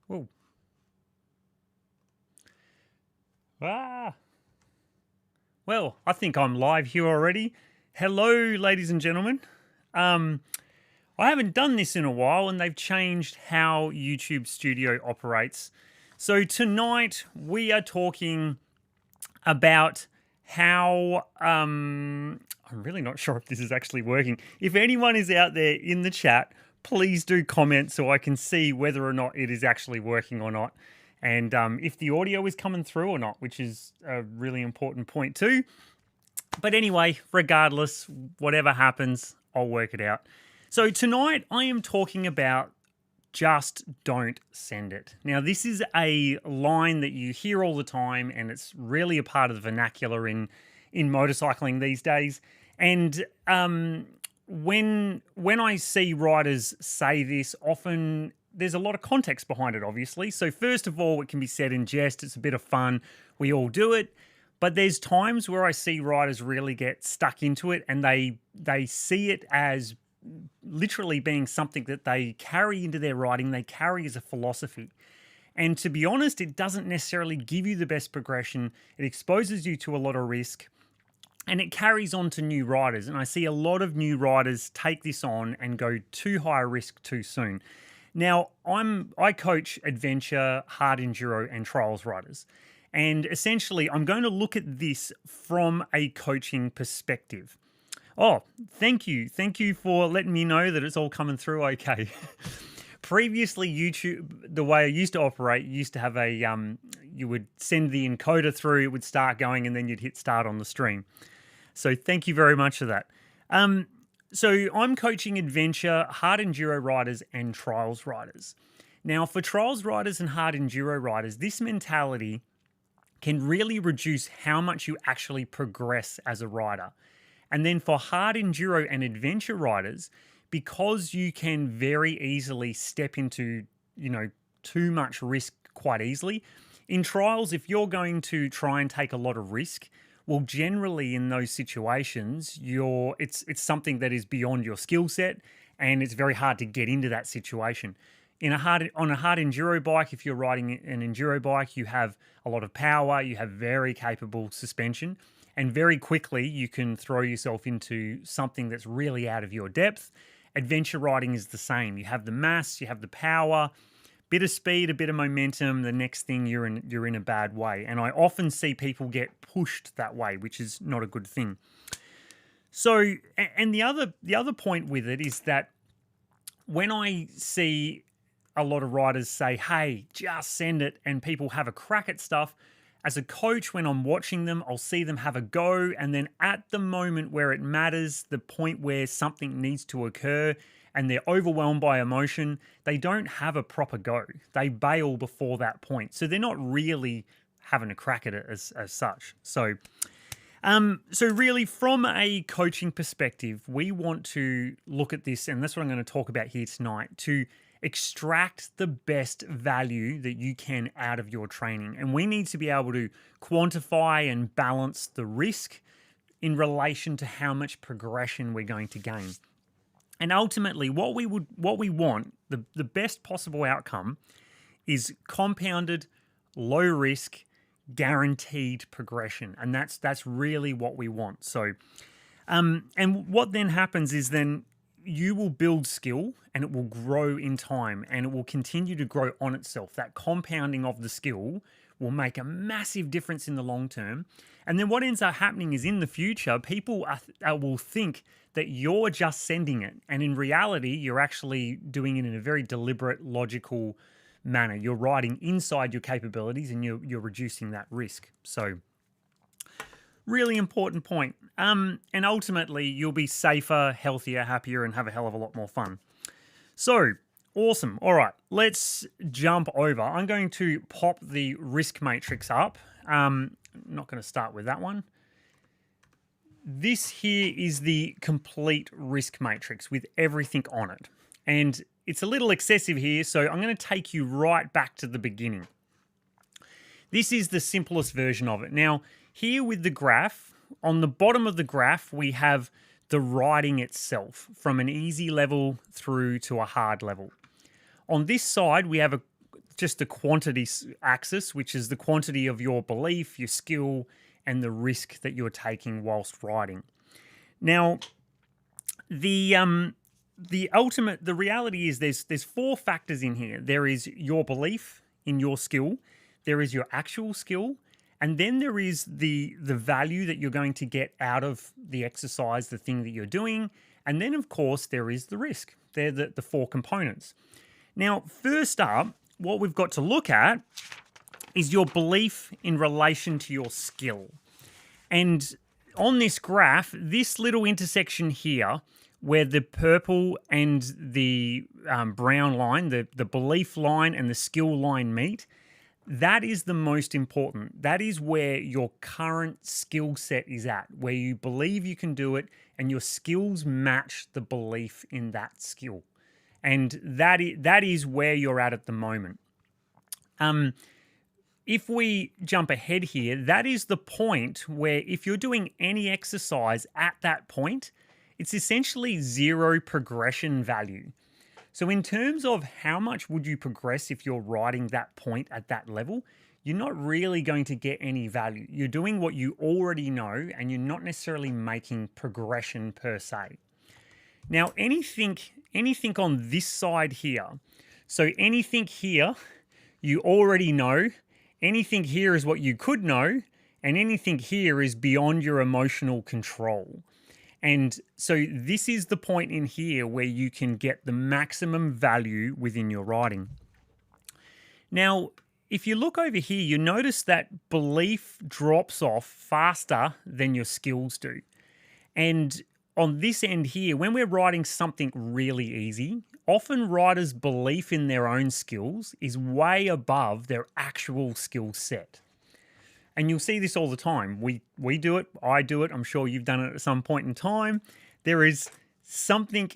Whoa. Ah. Well, I think I'm live here already. Hello, ladies and gentlemen. I haven't done this in a while, and they've changed how YouTube Studio operates. So tonight we are talking about how I'm really not sure if this is actually working. If anyone is out there in the chat, please do comment so I can see whether or not it is actually working or not. And if the audio is coming through or not, which is a really important point too. But anyway, regardless, whatever happens, I'll work it out. So tonight I am talking about just don't send it. Now, this is a line that you hear all the time, and it's really a part of the vernacular in motorcycling these days. And when I see riders say this, often there's a lot of context behind it, obviously. So first of all, it can be said in jest. It's a bit of fun. We all do it. But there's times where I see riders really get stuck into it, and they see it as literally being something that they carry into their riding, they carry as a philosophy. And to be honest, it doesn't necessarily give you the best progression. It exposes you to a lot of risk, and it carries on to new riders. And I see a lot of new riders take this on and go too high risk too soon. Now, I coach adventure, hard enduro, and trials riders. And essentially, I'm going to look at this from a coaching perspective. Oh, thank you. Thank you for letting me know that it's all coming through okay. Previously, YouTube, the way I used to operate, used to have you would send the encoder through, it would start going, and then you'd hit start on the stream. So thank you very much for that. So I'm coaching adventure, hard enduro riders, and trials riders. Now, for trials riders and hard enduro riders, this mentality can really reduce how much you actually progress as a rider. And then for hard enduro and adventure riders, because you can very easily step into, too much risk quite easily. In trials, if you're going to try and take a lot of risk, well, generally in those situations, it's something that is beyond your skill set, and it's very hard to get into that situation. On a hard enduro bike, if you're riding an enduro bike, you have a lot of power, you have very capable suspension, and very quickly you can throw yourself into something that's really out of your depth. Adventure riding is the same. You have the mass, you have the power, bit of speed, a bit of momentum. The next thing you're in a bad way. And I often see people get pushed that way, which is not a good thing. So, and the other point with it is that when I see a lot of riders say, hey, just send it, and people have a crack at stuff, as a coach, when I'm watching them, I'll see them have a go, and then at the moment where it matters, the point where something needs to occur and they're overwhelmed by emotion, they don't have a proper go. They bail before that point. So they're not really having a crack at it as such. So really, from a coaching perspective, we want to look at this, and that's what I'm going to talk about here tonight, to extract the best value that you can out of your training. And we need to be able to quantify and balance the risk in relation to how much progression we're going to gain. And ultimately, what we want, the best possible outcome, is compounded, low risk, guaranteed progression. And that's really what we want. So, and what then happens is then you will build skill, and it will grow in time, and it will continue to grow on itself. That compounding of the skill will make a massive difference in the long term. And then what ends up happening is in the future, people will think that you're just sending it. And in reality, you're actually doing it in a very deliberate, logical manner. You're riding inside your capabilities, and you're reducing that risk. So really important point. And ultimately, you'll be safer, healthier, happier, and have a hell of a lot more fun. So, awesome. All right, let's jump over. I'm going to pop the risk matrix up. Not going to start with that one. This here is the complete risk matrix with everything on it. And it's a little excessive here, so I'm going to take you right back to the beginning. This is the simplest version of it. Now, here with the graph, on the bottom of the graph, we have the riding itself from an easy level through to a hard level. On this side, we have just the quantity axis, which is the quantity of your belief, your skill, and the risk that you're taking whilst riding. Now, the reality is there's four factors in here. There is your belief in your skill, there is your actual skill, and then there is the value that you're going to get out of the exercise, the thing that you're doing, and then of course there is the risk. They're the four components. Now, first up, what we've got to look at is your belief in relation to your skill. And on this graph, this little intersection here, where the purple and the brown line, the belief line and the skill line meet, that is the most important. That is where your current skill set is at, where you believe you can do it and your skills match the belief in that skill. And that is where you're at the moment. If we jump ahead here, that is the point where if you're doing any exercise at that point, it's essentially zero progression value. So in terms of how much would you progress if you're riding that point at that level, you're not really going to get any value. You're doing what you already know and you're not necessarily making progression per se. Now, anything on this side here, so anything here you already know, anything here is what you could know, and anything here is beyond your emotional control. And so this is the point in here where you can get the maximum value within your riding. Now, if you look over here, you notice that belief drops off faster than your skills do. And on this end here, when we're riding something really easy, often riders' belief in their own skills is way above their actual skill set. And you'll see this all the time. We do it, I do it, I'm sure you've done it at some point in time. There is something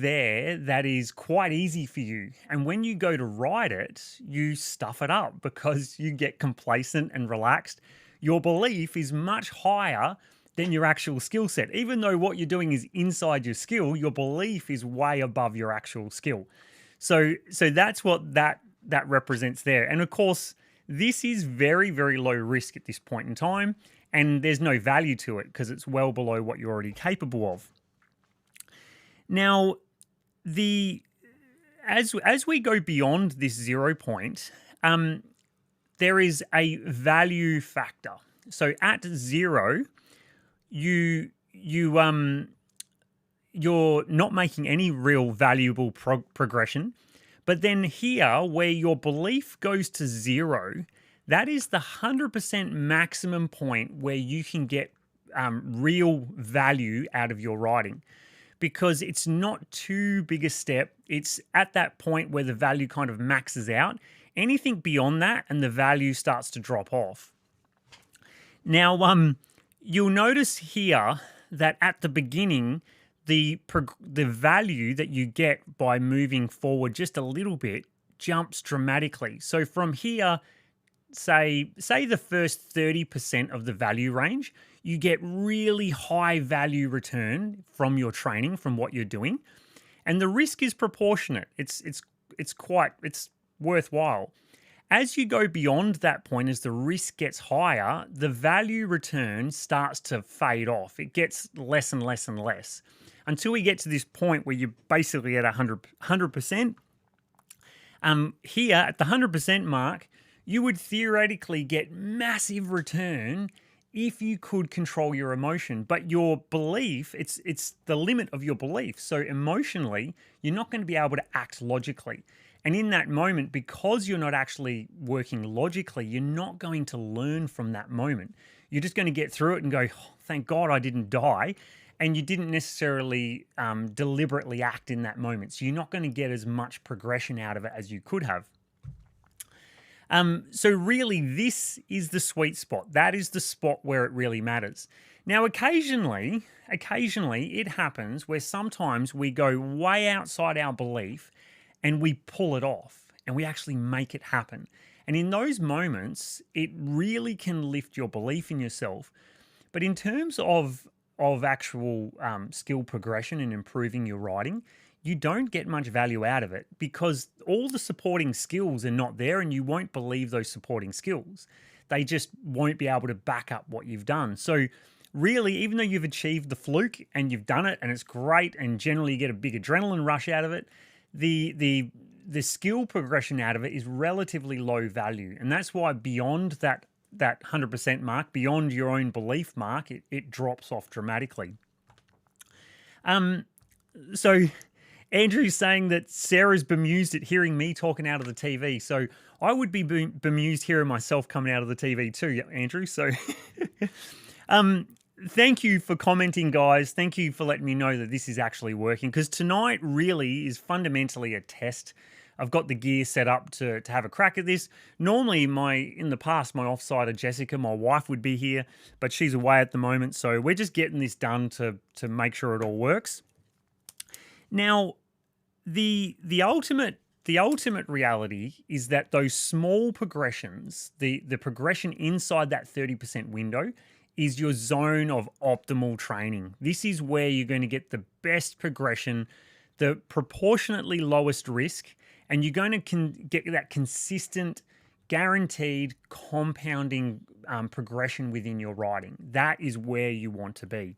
there that is quite easy for you. And when you go to ride it, you stuff it up because you get complacent and relaxed. Your belief is much higher than your actual skill set. Even though what you're doing is inside your skill, your belief is way above your actual skill. So that's what that represents there. And of course, this is very, very low risk at this point in time, and there's no value to it because it's well below what you're already capable of. Now, as we go beyond this 0 point, there is a value factor. So at 0, you're not making any real valuable progression. But then here, where your belief goes to 0, that is the 100% maximum point where you can get real value out of your riding, because it's not too big a step. It's at that point where the value kind of maxes out. Anything beyond that and the value starts to drop off. Now, you'll notice here that at the beginning, the value that you get by moving forward just a little bit jumps dramatically. So from here, say the first 30% of the value range, you get really high value return from your training, from what you're doing. And the risk is proportionate. It's worthwhile. As you go beyond that point, as the risk gets higher, the value return starts to fade off. It gets less and less and less, until we get to this point where you're basically at 100%. Here, at the 100% mark, you would theoretically get massive return if you could control your emotion. But your belief, it's the limit of your belief. So emotionally, you're not going to be able to act logically. And in that moment, because you're not actually working logically, you're not going to learn from that moment. You're just going to get through it and go, oh, thank God I didn't die. And you didn't necessarily deliberately act in that moment. So you're not going to get as much progression out of it as you could have. So really, this is the sweet spot. That is the spot where it really matters. Now, occasionally it happens where sometimes we go way outside our belief and we pull it off and we actually make it happen. And in those moments, it really can lift your belief in yourself. But in terms of actual skill progression and improving your riding, you don't get much value out of it because all the supporting skills are not there, and you won't believe those supporting skills. They just won't be able to back up what you've done. So really, even though you've achieved the fluke and you've done it and it's great, and generally you get a big adrenaline rush out of it, the skill progression out of it is relatively low value. And that's why beyond that 100% mark, beyond your own belief mark, it drops off dramatically. So Andrew's saying that Sarah's bemused at hearing me talking out of the TV. So I would be bemused hearing myself coming out of the TV too, Andrew. So thank you for commenting, guys. Thank you for letting me know that this is actually working, because tonight really is fundamentally a test. I've got the gear set up to have a crack at this. Normally, in the past, my offsider, Jessica, my wife, would be here, but she's away at the moment. So we're just getting this done to make sure it all works. Now, the ultimate reality is that those small progressions, the progression inside that 30% window, is your zone of optimal training. This is where you're going to get the best progression, the proportionately lowest risk, and you're going to get that consistent, guaranteed, compounding progression within your riding. That is where you want to be.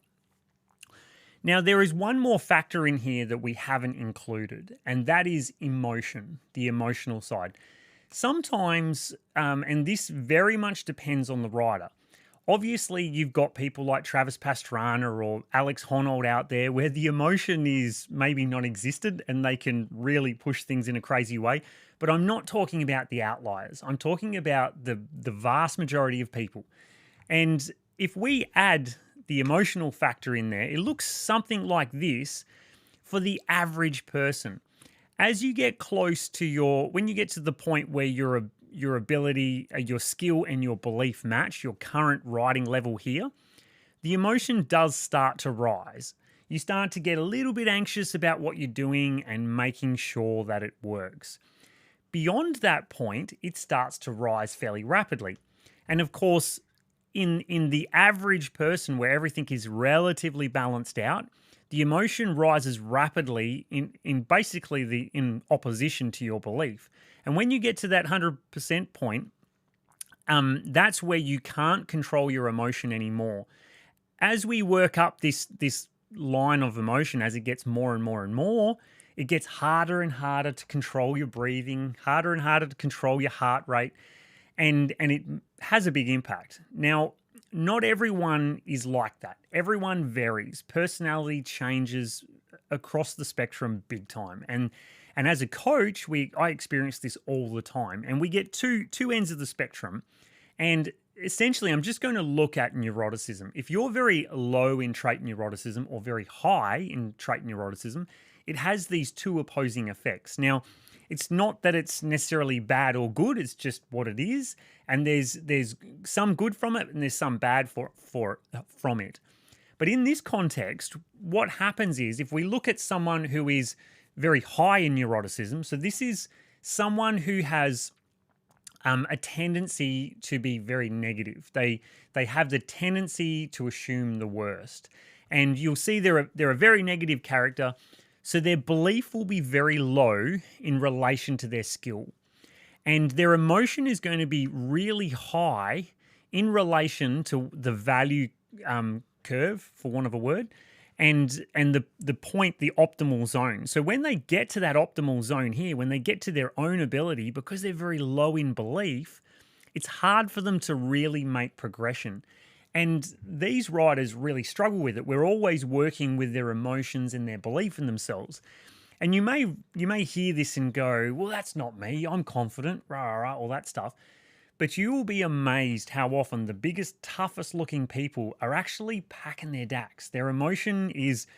Now, there is one more factor in here that we haven't included, and that is emotion, the emotional side. Sometimes, and this very much depends on the rider. Obviously, you've got people like Travis Pastrana or Alex Honnold out there where the emotion is maybe non-existent and they can really push things in a crazy way. But I'm not talking about the outliers. I'm talking about the vast majority of people. And if we add the emotional factor in there, it looks something like this for the average person. As you get close to when you get to the point where your ability, your skill and your belief match your current riding level here, the emotion does start to rise. You start to get a little bit anxious about what you're doing and making sure that it works. Beyond that point, it starts to rise fairly rapidly. And of course, in the average person where everything is relatively balanced out, the emotion rises rapidly in opposition to your belief. And when you get to that 100% point, that's where you can't control your emotion anymore. As we work up this line of emotion, as it gets more and more and more, it gets harder and harder to control your breathing, harder and harder to control your heart rate, and it has a big impact. Now, not everyone is like that. Everyone varies. Personality changes across the spectrum big time. And as a coach, I experience this all the time. And we get two ends of the spectrum. And essentially, I'm just going to look at neuroticism. If you're very low in trait neuroticism or very high in trait neuroticism, it has these two opposing effects. Now, it's not that it's necessarily bad or good, it's just what it is. And there's some good from it and there's some bad from it. But in this context, what happens is if we look at someone who is very high in neuroticism, so this is someone who has a tendency to be very negative. They have the tendency to assume the worst. And you'll see they're a very negative character. So their belief will be very low in relation to their skill. And their emotion is going to be really high in relation to the value curve, for want of a word, and the point, the optimal zone. So when they get to that optimal zone here, when they get to their own ability, because they're very low in belief, it's hard for them to really make progression. And these riders really struggle with it. We're always working with their emotions and their belief in themselves. And you may hear this and go, well, that's not me. I'm confident, rah, rah, all that stuff. But you will be amazed how often the biggest, toughest looking people are actually packing their dacks. Their emotion is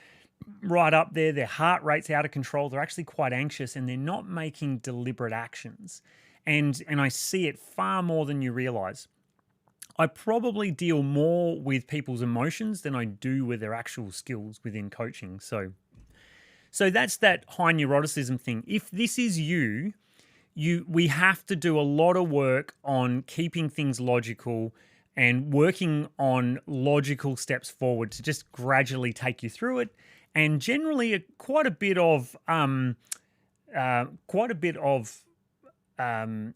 right up there. Their heart rate's out of control. They're actually quite anxious and they're not making deliberate actions. And I see it far more than you realize. I probably deal more with people's emotions than I do with their actual skills within coaching. So that's that high neuroticism thing. If this is we have to do a lot of work on keeping things logical and working on logical steps forward to just gradually take you through it and generally quite a bit of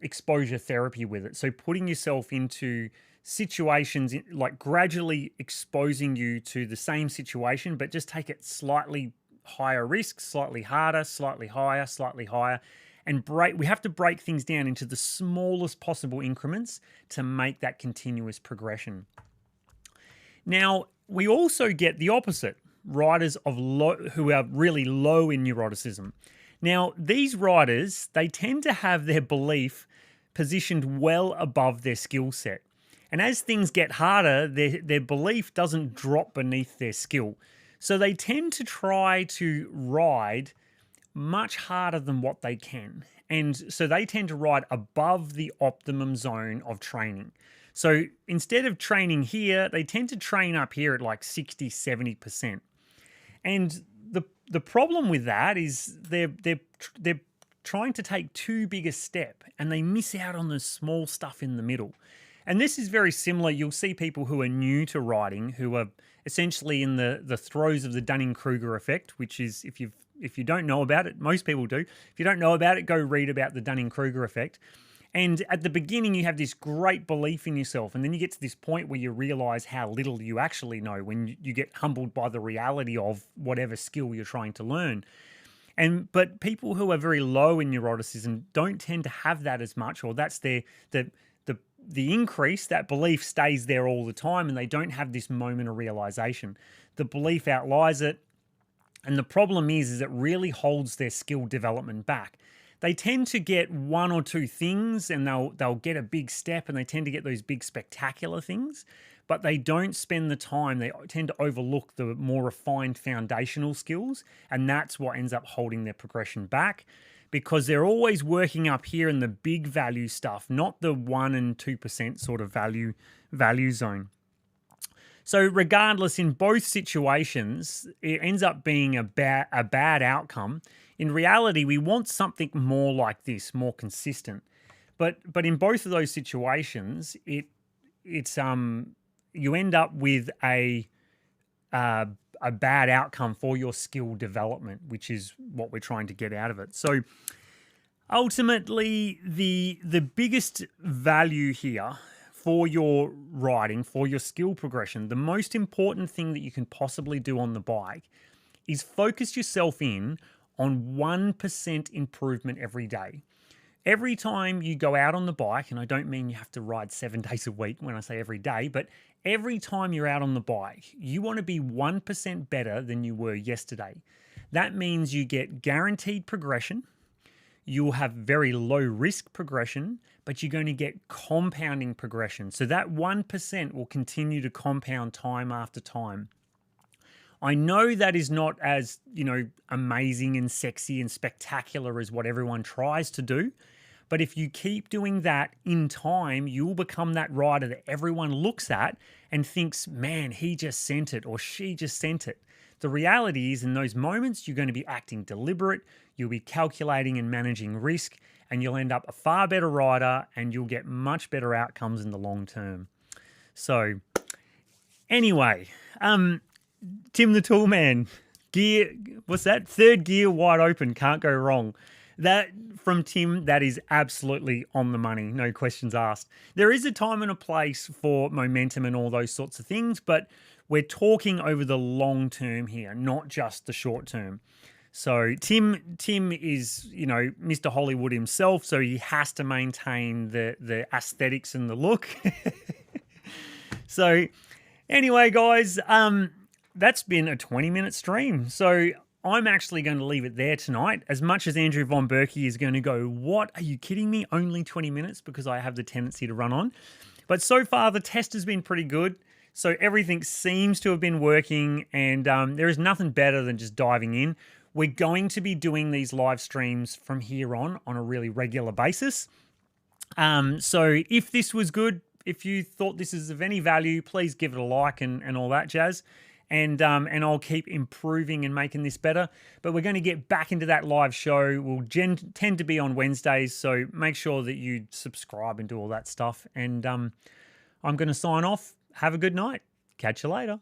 exposure therapy with it. So putting yourself into situations, like gradually exposing you to the same situation, but just take it slightly higher risk, slightly harder, slightly higher, and we have to break things down into the smallest possible increments to make that continuous progression. Now, we also get the opposite, riders who are really low in neuroticism. Now, these riders, they tend to have their belief positioned well above their skill set. And as things get harder, their belief doesn't drop beneath their skill. So they tend to try to ride much harder than what they can. And so they tend to ride above the optimum zone of training. So instead of training here, they tend to train up here at like 60, 70%. And the problem with that is they're trying to take too big a step and they miss out on the small stuff in the middle. And this is very similar. You'll see people who are new to riding who are essentially in the throes of the Dunning-Kruger effect, which is, if you don't know about it, most people do. If you don't know about it, go read about the Dunning-Kruger effect. And at the beginning, you have this great belief in yourself. And then you get to this point where you realize how little you actually know when you get humbled by the reality of whatever skill you're trying to learn. But people who are very low in neuroticism don't tend to have that as much, or that's the increase, that belief stays there all the time and they don't have this moment of realization. The belief outlies it. And the problem is it really holds their skill development back. They tend to get one or two things and they'll get a big step and they tend to get those big spectacular things, but they don't spend the time. They tend to overlook the more refined foundational skills, and that's what ends up holding their progression back, because they're always working up here in the big value stuff, not the 1% and 2% sort of value zone. So regardless, in both situations, it ends up being a bad outcome. In reality, we want something more like this, more consistent. But in both of those situations, it's you end up with a bad outcome for your skill development, which is what we're trying to get out of it. So ultimately, the biggest value here for your riding, for your skill progression, the most important thing that you can possibly do on the bike is focus yourself in on 1% improvement every day. Every time you go out on the bike, and I don't mean you have to ride 7 days a week when I say every day, but every time you're out on the bike, you want to be 1% better than you were yesterday. That means you get guaranteed progression. You'll have very low risk progression, but you're going to get compounding progression. So that 1% will continue to compound time after time. I know that is not as, amazing and sexy and spectacular as what everyone tries to do. But if you keep doing that in time, you'll become that rider that everyone looks at and thinks, man, he just sent it or she just sent it. The reality is in those moments, you're going to be acting deliberate, you'll be calculating and managing risk, and you'll end up a far better rider and you'll get much better outcomes in the long term. So anyway, Tim the Toolman, gear, what's that? Third gear wide open, can't go wrong. That from Tim, that is absolutely on the money, no questions asked. There is a time and a place for momentum and all those sorts of things, but we're talking over the long term here, not just the short term. So Tim is, Mr. Hollywood himself, so he has to maintain the aesthetics and the look. So anyway, guys, that's been a 20-minute stream. So I'm actually going to leave it there tonight. As much as Andrew Von Berkey is going to go, what, are you kidding me? Only 20 minutes, because I have the tendency to run on. But so far, the test has been pretty good. So everything seems to have been working, and there is nothing better than just diving in. We're going to be doing these live streams from here on a really regular basis. So if this was good, if you thought this is of any value, please give it a like and all that jazz. And I'll keep improving and making this better. But we're going to get back into that live show. We'll tend to be on Wednesdays, so make sure that you subscribe and do all that stuff. And I'm going to sign off. Have a good night. Catch you later.